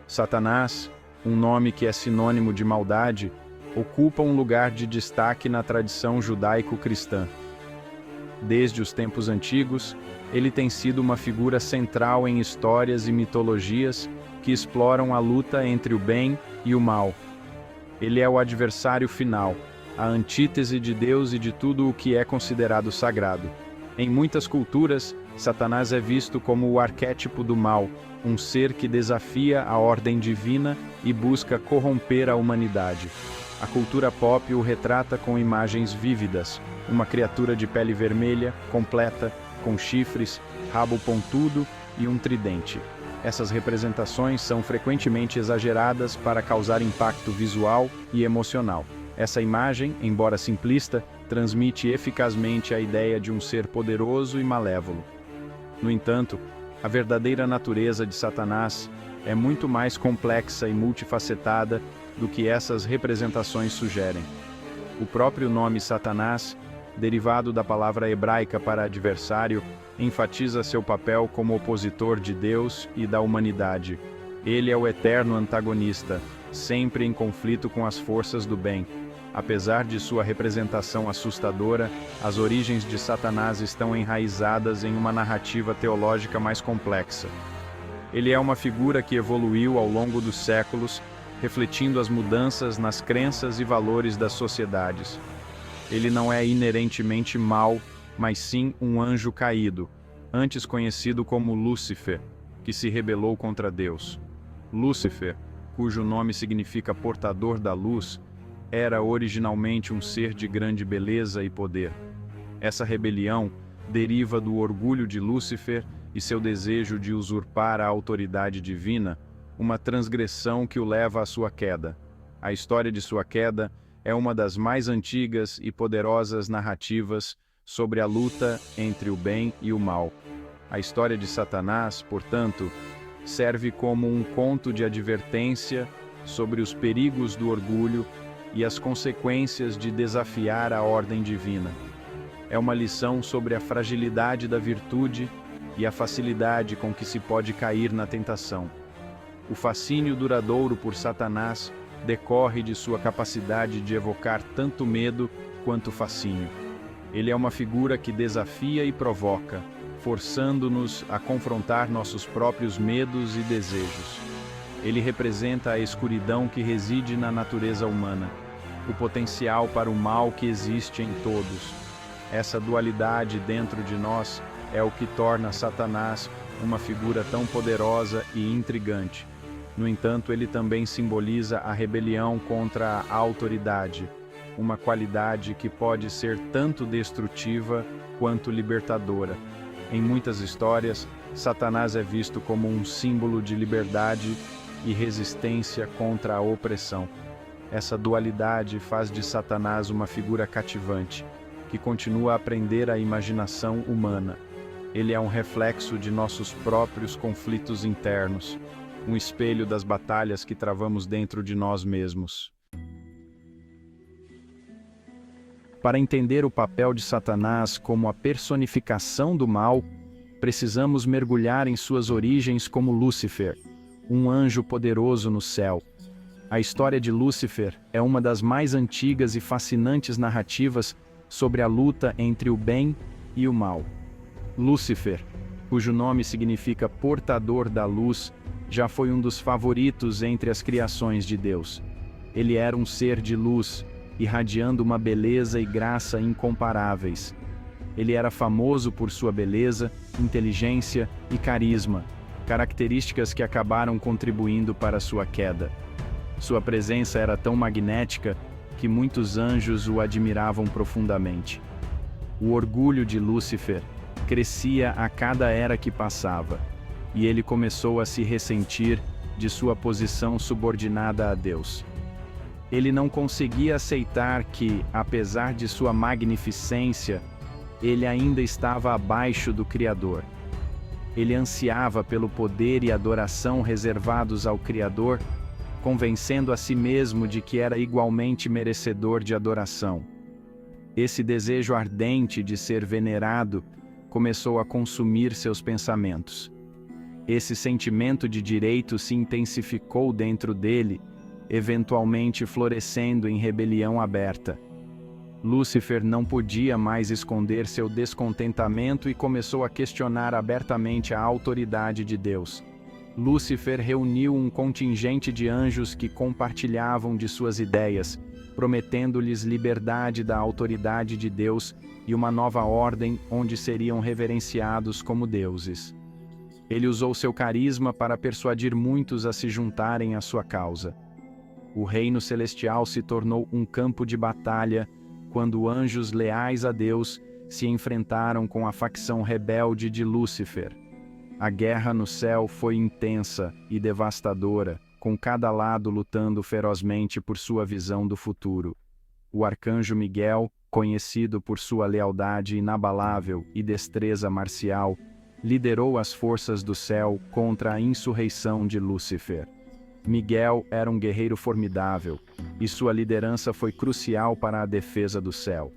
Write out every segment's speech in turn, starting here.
Satanás, um nome que é sinônimo de maldade, ocupa um lugar de destaque na tradição judaico-cristã. Desde os tempos antigos, ele tem sido uma figura central em histórias e mitologias que exploram a luta entre o bem e o mal. Ele é o adversário final, a antítese de Deus e de tudo o que é considerado sagrado. Em muitas culturas, Satanás é visto como o arquétipo do mal, um ser que desafia a ordem divina e busca corromper a humanidade. A cultura pop o retrata com imagens vívidas, uma criatura de pele vermelha, completa, com chifres, rabo pontudo e um tridente. Essas representações são frequentemente exageradas para causar impacto visual e emocional. Essa imagem, embora simplista, transmite eficazmente a ideia de um ser poderoso e malévolo. No entanto, a verdadeira natureza de Satanás é muito mais complexa e multifacetada do que essas representações sugerem. O próprio nome Satanás, derivado da palavra hebraica para adversário, enfatiza seu papel como opositor de Deus e da humanidade. Ele é o eterno antagonista, sempre em conflito com as forças do bem. Apesar de sua representação assustadora, as origens de Satanás estão enraizadas em uma narrativa teológica mais complexa. Ele é uma figura que evoluiu ao longo dos séculos, refletindo as mudanças nas crenças e valores das sociedades. Ele não é inerentemente mau, mas sim um anjo caído, antes conhecido como Lúcifer, que se rebelou contra Deus. Lúcifer, cujo nome significa portador da luz, era originalmente um ser de grande beleza e poder. Essa rebelião deriva do orgulho de Lúcifer e seu desejo de usurpar a autoridade divina, uma transgressão que o leva à sua queda. A história de sua queda é uma das mais antigas e poderosas narrativas sobre a luta entre o bem e o mal. A história de Satanás, portanto, serve como um conto de advertência sobre os perigos do orgulho e as consequências de desafiar a ordem divina. É uma lição sobre a fragilidade da virtude e a facilidade com que se pode cair na tentação. O fascínio duradouro por Satanás decorre de sua capacidade de evocar tanto medo quanto fascínio. Ele é uma figura que desafia e provoca, forçando-nos a confrontar nossos próprios medos e desejos. Ele representa a escuridão que reside na natureza humana, o potencial para o mal que existe em todos. Essa dualidade dentro de nós é o que torna Satanás uma figura tão poderosa e intrigante. No entanto, ele também simboliza a rebelião contra a autoridade, uma qualidade que pode ser tanto destrutiva quanto libertadora. Em muitas histórias, Satanás é visto como um símbolo de liberdade e resistência contra a opressão. Essa dualidade faz de Satanás uma figura cativante, que continua a prender a imaginação humana. Ele é um reflexo de nossos próprios conflitos internos, um espelho das batalhas que travamos dentro de nós mesmos. Para entender o papel de Satanás como a personificação do mal, precisamos mergulhar em suas origens como Lúcifer, um anjo poderoso no céu. A história de Lúcifer é uma das mais antigas e fascinantes narrativas sobre a luta entre o bem e o mal. Lúcifer, cujo nome significa portador da luz, já foi um dos favoritos entre as criações de Deus. Ele era um ser de luz, irradiando uma beleza e graça incomparáveis. Ele era famoso por sua beleza, inteligência e carisma, características que acabaram contribuindo para sua queda. Sua presença era tão magnética que muitos anjos o admiravam profundamente. O orgulho de Lúcifer crescia a cada era que passava, e ele começou a se ressentir de sua posição subordinada a Deus. Ele não conseguia aceitar que, apesar de sua magnificência, ele ainda estava abaixo do Criador. Ele ansiava pelo poder e adoração reservados ao Criador, convencendo a si mesmo de que era igualmente merecedor de adoração. Esse desejo ardente de ser venerado começou a consumir seus pensamentos. Esse sentimento de direito se intensificou dentro dele, eventualmente florescendo em rebelião aberta. Lúcifer não podia mais esconder seu descontentamento e começou a questionar abertamente a autoridade de Deus. Lúcifer reuniu um contingente de anjos que compartilhavam de suas ideias, prometendo-lhes liberdade da autoridade de Deus e uma nova ordem onde seriam reverenciados como deuses. Ele usou seu carisma para persuadir muitos a se juntarem à sua causa. O reino celestial se tornou um campo de batalha quando anjos leais a Deus se enfrentaram com a facção rebelde de Lúcifer. A guerra no céu foi intensa e devastadora, com cada lado lutando ferozmente por sua visão do futuro. O arcanjo Miguel, conhecido por sua lealdade inabalável e destreza marcial, liderou as forças do céu contra a insurreição de Lúcifer. Miguel era um guerreiro formidável, e sua liderança foi crucial para a defesa do céu.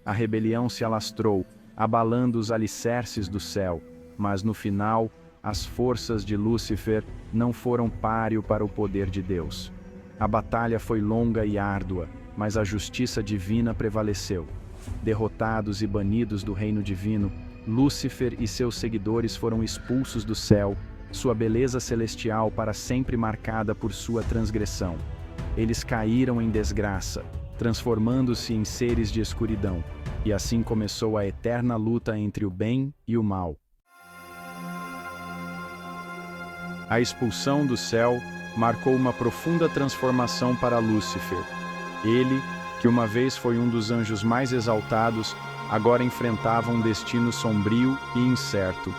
A rebelião se alastrou, abalando os alicerces do céu, mas no final, as forças de Lúcifer não foram páreo para o poder de Deus. A batalha foi longa e árdua, mas a justiça divina prevaleceu. Derrotados e banidos do reino divino, Lúcifer e seus seguidores foram expulsos do céu, sua beleza celestial para sempre marcada por sua transgressão. Eles caíram em desgraça, transformando-se em seres de escuridão, e assim começou a eterna luta entre o bem e o mal. A expulsão do céu marcou uma profunda transformação para Lúcifer. Ele, que uma vez foi um dos anjos mais exaltados, agora enfrentava um destino sombrio e incerto.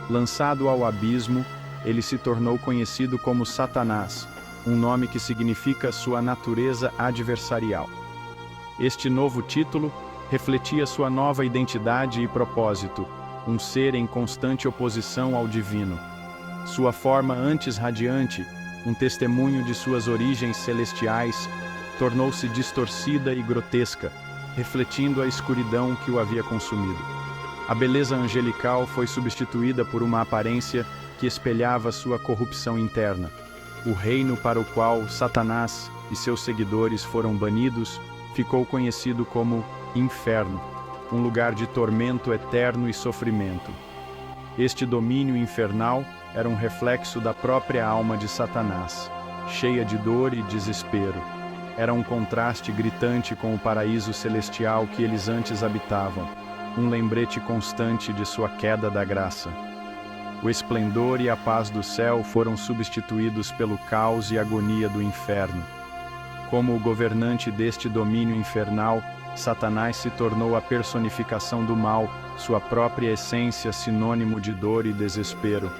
Lançado ao abismo, ele se tornou conhecido como Satanás, um nome que significa sua natureza adversarial. Este novo título refletia sua nova identidade e propósito, um ser em constante oposição ao divino. Sua forma antes radiante, um testemunho de suas origens celestiais, tornou-se distorcida e grotesca, refletindo a escuridão que o havia consumido. A beleza angelical foi substituída por uma aparência que espelhava sua corrupção interna. O reino para o qual Satanás e seus seguidores foram banidos ficou conhecido como Inferno, um lugar de tormento eterno e sofrimento. Este domínio infernal era um reflexo da própria alma de Satanás, cheia de dor e desespero. Era um contraste gritante com o paraíso celestial que eles antes habitavam, um lembrete constante de sua queda da graça. O esplendor e a paz do céu foram substituídos pelo caos e agonia do inferno. Como o governante deste domínio infernal, Satanás se tornou a personificação do mal, sua própria essência sinônimo de dor e desespero.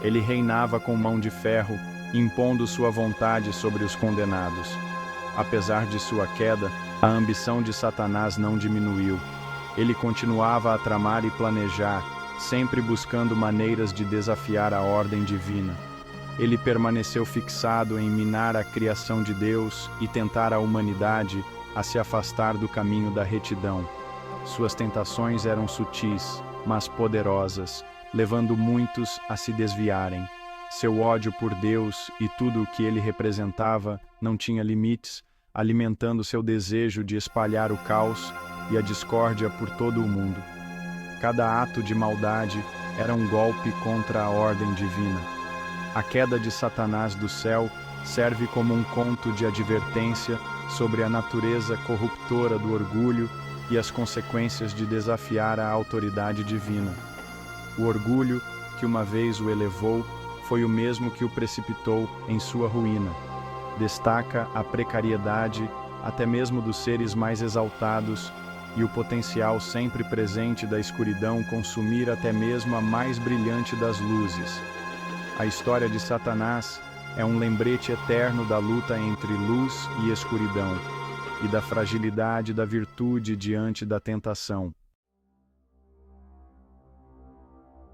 Ele reinava com mão de ferro, impondo sua vontade sobre os condenados. Apesar de sua queda, a ambição de Satanás não diminuiu. Ele continuava a tramar e planejar, sempre buscando maneiras de desafiar a ordem divina. Ele permaneceu fixado em minar a criação de Deus e tentar a humanidade a se afastar do caminho da retidão. Suas tentações eram sutis, mas poderosas, levando muitos a se desviarem. Seu ódio por Deus e tudo o que ele representava não tinha limites, alimentando seu desejo de espalhar o caos e a discórdia por todo o mundo. Cada ato de maldade era um golpe contra a ordem divina. A queda de Satanás do céu serve como um conto de advertência sobre a natureza corruptora do orgulho e as consequências de desafiar a autoridade divina. O orgulho, que uma vez o elevou, foi o mesmo que o precipitou em sua ruína. Destaca a precariedade, até mesmo dos seres mais exaltados, e o potencial sempre presente da escuridão consumir até mesmo a mais brilhante das luzes. A história de Satanás é um lembrete eterno da luta entre luz e escuridão, e da fragilidade da virtude diante da tentação.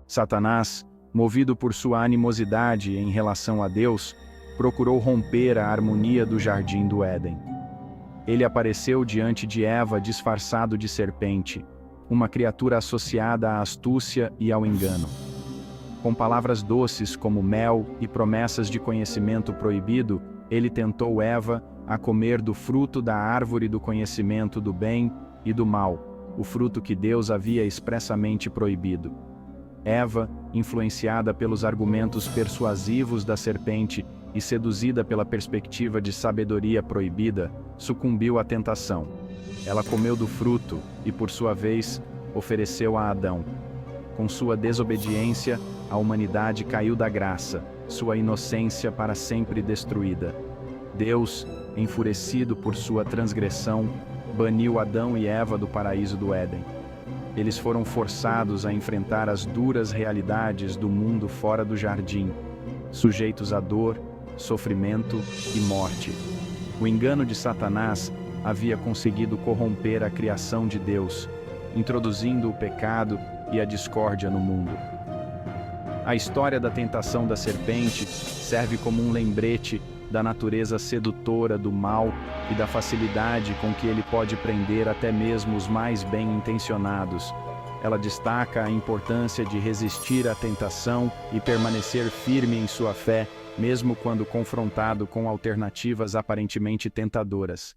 Satanás, movido por sua animosidade em relação a Deus, procurou romper a harmonia do jardim do Éden. Ele apareceu diante de Eva disfarçado de serpente, uma criatura associada à astúcia e ao engano. Com palavras doces como mel e promessas de conhecimento proibido, ele tentou Eva a comer do fruto da árvore do conhecimento do bem e do mal, o fruto que Deus havia expressamente proibido. Eva, influenciada pelos argumentos persuasivos da serpente e seduzida pela perspectiva de sabedoria proibida, sucumbiu à tentação. Ela comeu do fruto e, por sua vez, ofereceu a Adão. Com sua desobediência, a humanidade caiu da graça, sua inocência para sempre destruída. Deus, enfurecido por sua transgressão, baniu Adão e Eva do paraíso do Éden. Eles foram forçados a enfrentar as duras realidades do mundo fora do jardim, sujeitos a dor, sofrimento e morte. O engano de Satanás havia conseguido corromper a criação de Deus, introduzindo o pecado e a discórdia no mundo. A história da tentação da serpente serve como um lembrete da natureza sedutora do mal e da facilidade com que ele pode prender até mesmo os mais bem-intencionados. Ela destaca a importância de resistir à tentação e permanecer firme em sua fé, mesmo quando confrontado com alternativas aparentemente tentadoras.